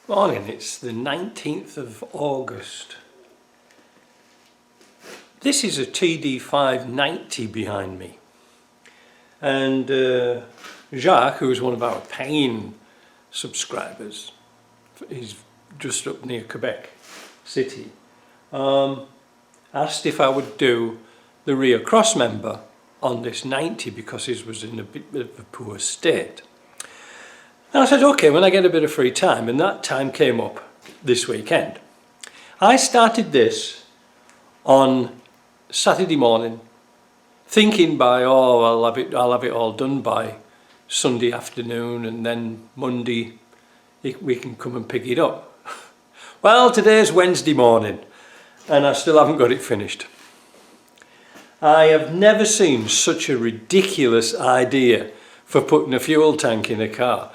Morning, it's the 19th of August. This is a Td5 90 behind me. And Jacques, who is one of our paying subscribers, he's just up near Quebec City, asked if I would do the rear crossmember on this 90 because his was in a bit of a poor state. And I said, okay, when I get a bit of free time, and that time came up this weekend. I started this on Saturday morning, thinking by, oh, I'll have it all done by Sunday afternoon, and then Monday we can come and pick it up. Well, today's Wednesday morning, and I still haven't got it finished. I have never seen such a ridiculous idea for putting a fuel tank in a car.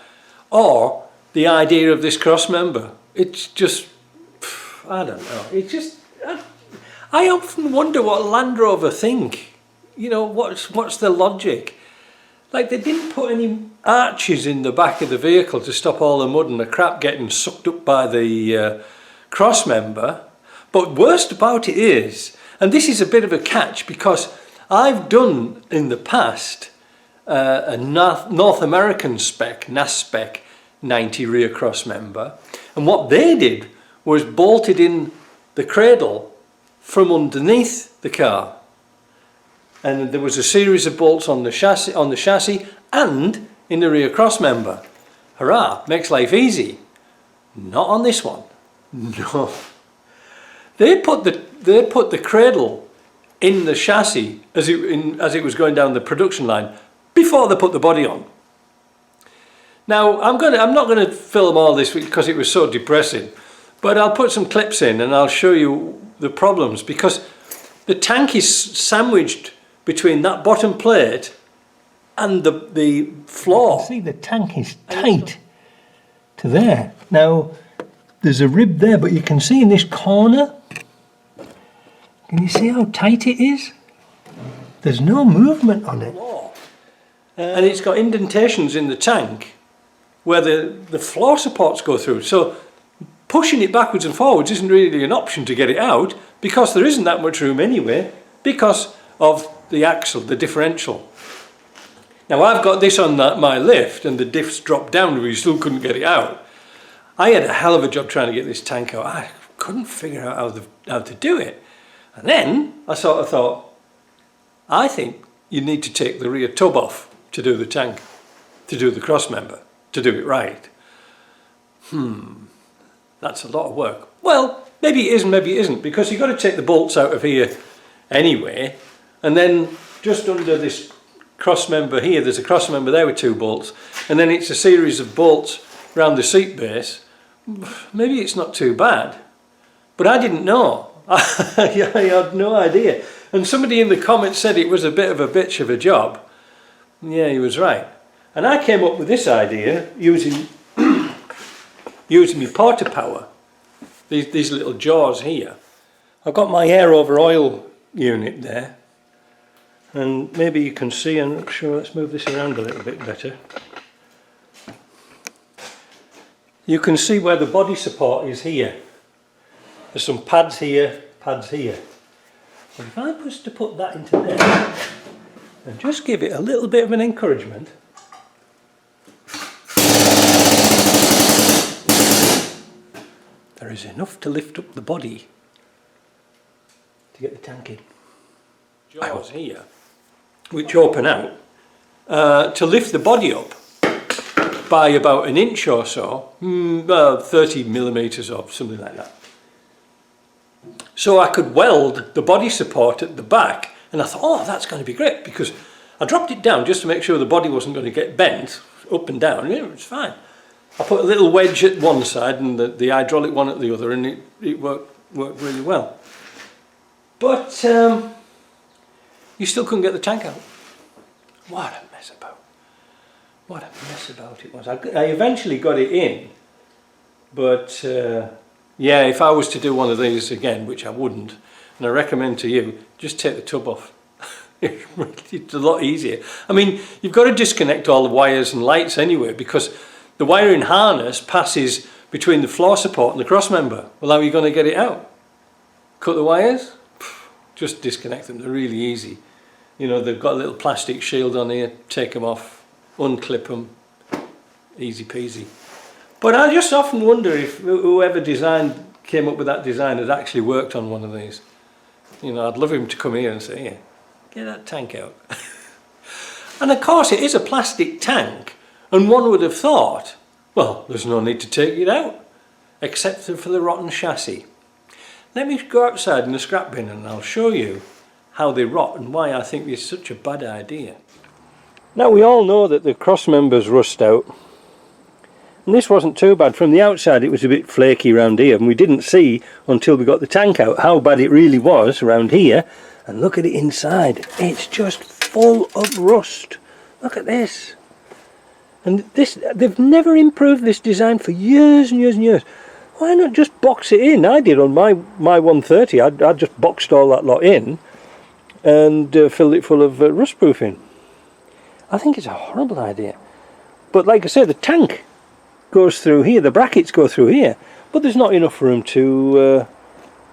Or the idea of this crossmember. It's just, I don't know. It's just, I often wonder what Land Rover think. You know, what's the logic? Like, they didn't put any arches in the back of the vehicle to stop all the mud and the crap getting sucked up by the crossmember. But worst about it is, and this is a bit of a catch because I've done in the past a North American spec, NAS spec 90 rear crossmember, and what they did was bolted in the cradle from underneath the car, and there was a series of bolts on the chassis and in the rear crossmember. Hurrah, makes life easy. Not on this one. No, they put the cradle in the chassis as it was going down the production line before they put the body on. Now, I'm not going to film all this because it was so depressing, but I'll put some clips in and I'll show you the problems, because the tank is sandwiched between that bottom plate and the floor. You see, the tank is tight to there. Now, there's a rib there, but you can see in this corner, can you see how tight it is? There's no movement on it. And it's got indentations in the tank where the floor supports go through. So pushing it backwards and forwards isn't really an option to get it out, because there isn't that much room anyway, because of the axle, the differential. Now, I've got this on my lift and the diffs dropped down, we still couldn't get it out. I had a hell of a job trying to get this tank out. I couldn't figure out how to do it. And then I sort of thought, I think you need to take the rear tub off to do the tank, to do the crossmember, to do it right. That's a lot of work. Well, maybe it is and maybe it isn't, because you've got to take the bolts out of here anyway, and then just under this crossmember here, there's a crossmember there with 2 bolts, and then it's a series of bolts around the seat base. Maybe it's not too bad, but I didn't know. I had no idea. And somebody in the comments said it was a bit of a bitch of a job. Yeah, he was right. And I came up with this idea using my porta power, these little jaws here. I've got my air over oil unit there, and maybe you can see, I'm not sure, let's move this around a little bit better. You can see where the body support is here. There's some pads here, pads here. But if I was to put that into there and just give it a little bit of an encouragement, there is enough to lift up the body to get the tank in. Jaws here, which open out, to lift the body up by about an inch or so, 30 millimeters or something like that. So I could weld the body support at the back, and I thought, oh, that's going to be great, because I dropped it down just to make sure the body wasn't going to get bent up and down. Yeah, it's fine. I put a little wedge at one side and the hydraulic one at the other, and it worked really well. But you still couldn't get the tank out. What a mess about. What a mess about it was. I eventually got it in, but yeah, if I was to do one of these again, which I wouldn't, and I recommend to you, just take the tub off. It's a lot easier. I mean, you've got to disconnect all the wires and lights anyway, because the wiring harness passes between the floor support and the cross member. Well, how are you going to get it out? Cut the wires? Just disconnect them, they're really easy. You know, they've got a little plastic shield on here, take them off, unclip them, easy peasy. But I just often wonder if whoever came up with that design had actually worked on one of these. You know, I'd love him to come here and say, "Here, get that tank out." And of course it is a plastic tank, and one would have thought, well, there's no need to take it out, except for the rotten chassis. Let me go outside in the scrap bin and I'll show you how they rot and why I think it's such a bad idea. Now we all know that the cross members rust out, and this wasn't too bad. From the outside it was a bit flaky around here, and we didn't see until we got the tank out how bad it really was around here. And look at it inside, it's just full of rust. Look at this. And this, they've never improved this design for years and years and years. Why not just box it in? I did on my 130, I just boxed all that lot in and filled it full of rust proofing. I think it's a horrible idea. But like I say, the tank goes through here, the brackets go through here, but there's not enough room to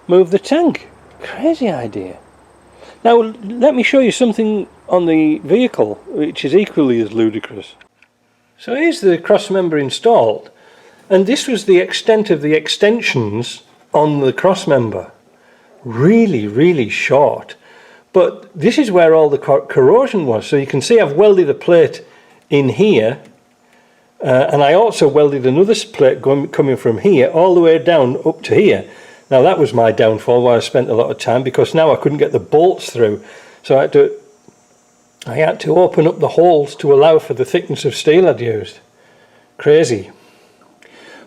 move the tank. Crazy idea. Now let me show you something on the vehicle which is equally as ludicrous. So here's the cross member installed, and this was the extent of the extensions on the cross member. Really, really short. But this is where all the corrosion was. So you can see I've welded a plate in here, and I also welded another plate coming from here all the way down up to here. Now that was my downfall, where I spent a lot of time, because now I couldn't get the bolts through. So I had to open up the holes to allow for the thickness of steel I'd used. Crazy.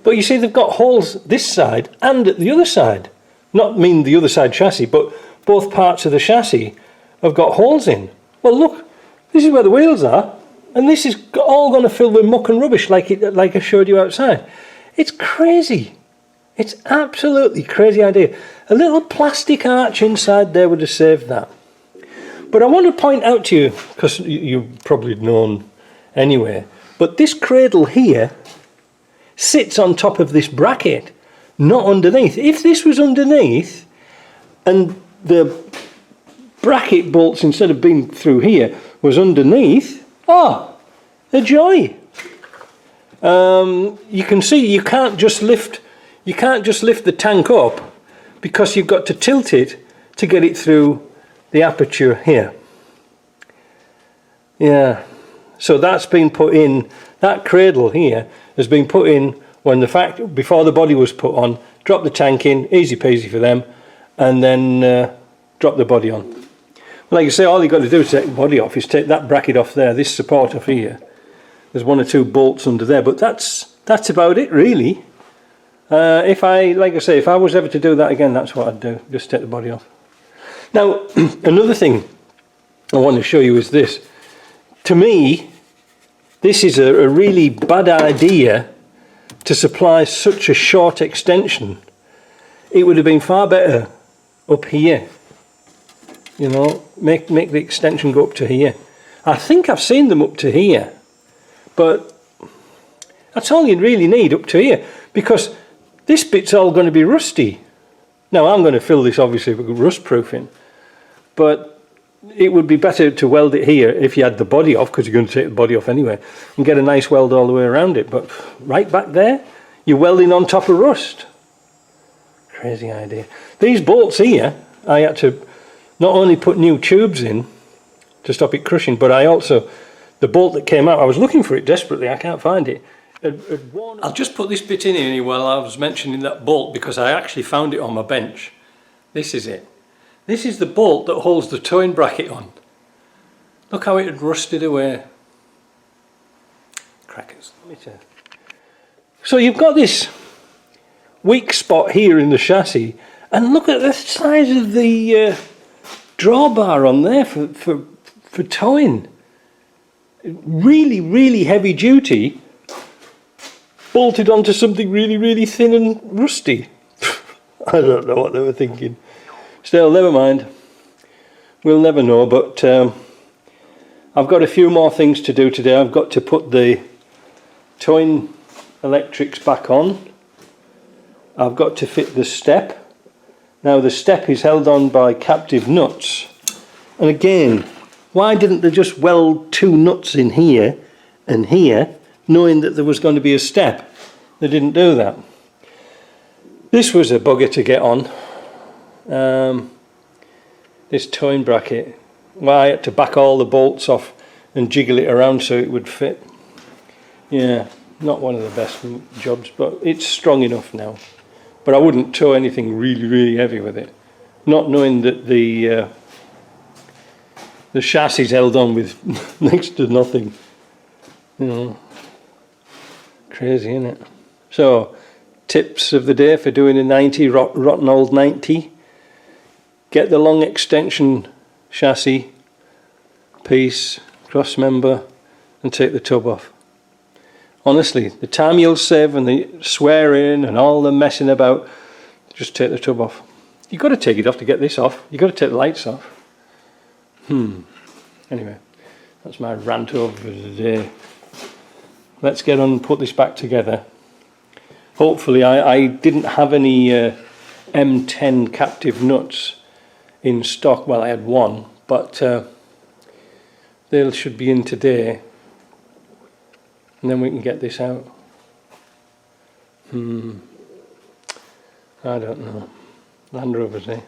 But you see, they've got holes this side and at the other side. Not mean the other side chassis, but both parts of the chassis have got holes in. Well look, this is where the wheels are, and this is all going to fill with muck and rubbish like I showed you outside. It's crazy. It's absolutely crazy idea. A little plastic arch inside there would have saved that. But I want to point out to you, because you've probably known anyway, but this cradle here sits on top of this bracket, not underneath. If this was underneath and the bracket bolts, instead of being through here, was underneath, a joy. You can see you can't just lift the tank up, because you've got to tilt it to get it through the aperture here. Yeah, so that's been put in, that cradle here has been put in when before the body was put on. Drop the tank in, easy peasy for them, and then drop the body on. Well, like I say, all you've got to do to take the body off is take that bracket off there, this support off here. There's one or two bolts under there, but that's about it really. Like I say, if I was ever to do that again, that's what I'd do, just take the body off. Now, another thing I want to show you is this. To me, this is a really bad idea to supply such a short extension. It would have been far better up here. You know, make the extension go up to here. I think I've seen them up to here, but that's all you really need, up to here, because this bit's all going to be rusty. Now I'm going to fill this obviously with rust proofing, but it would be better to weld it here if you had the body off, because you're going to take the body off anyway, and get a nice weld all the way around it. But right back there, you're welding on top of rust. Crazy idea. These bolts here, I had to not only put new tubes in to stop it crushing, but I also, the bolt that came out, I was looking for it desperately, I can't find it. I'll just put this bit in here while I was mentioning that bolt, because I actually found it on my bench. This is it. This is the bolt that holds the towing bracket on. Look how it had rusted away. Crackers. So you've got this weak spot here in the chassis, and look at the size of the drawbar on there for towing. Really, really heavy duty, bolted onto something really, really thin and rusty. I don't know what they were thinking. Still, never mind. We'll never know, but I've got a few more things to do today. I've got to put the towing electrics back on. I've got to fit the step. Now the step is held on by captive nuts, and again, why didn't they just weld two nuts in here and here, knowing that there was going to be a step? They didn't do that. This was a bugger to get on. This towing bracket, well, I had to back all the bolts off and jiggle it around so it would fit. Yeah, not one of the best jobs, but it's strong enough now. But I wouldn't tow anything really heavy with it, not knowing that the chassis is held on with next to nothing. You know, crazy, isn't it? So, tips of the day for doing a 90, rotten old 90. Get the long extension chassis piece, cross member, and take the tub off. Honestly, the time you'll save and the swearing and all the messing about, just take the tub off. You've got to take it off to get this off. You've got to take the lights off. Anyway, that's my rant over the day. Let's get on and put this back together. Hopefully, I didn't have any M10 captive nuts in stock. Well, I had one, but they should be in today. And then we can get this out. I don't know. Land Rovers, eh?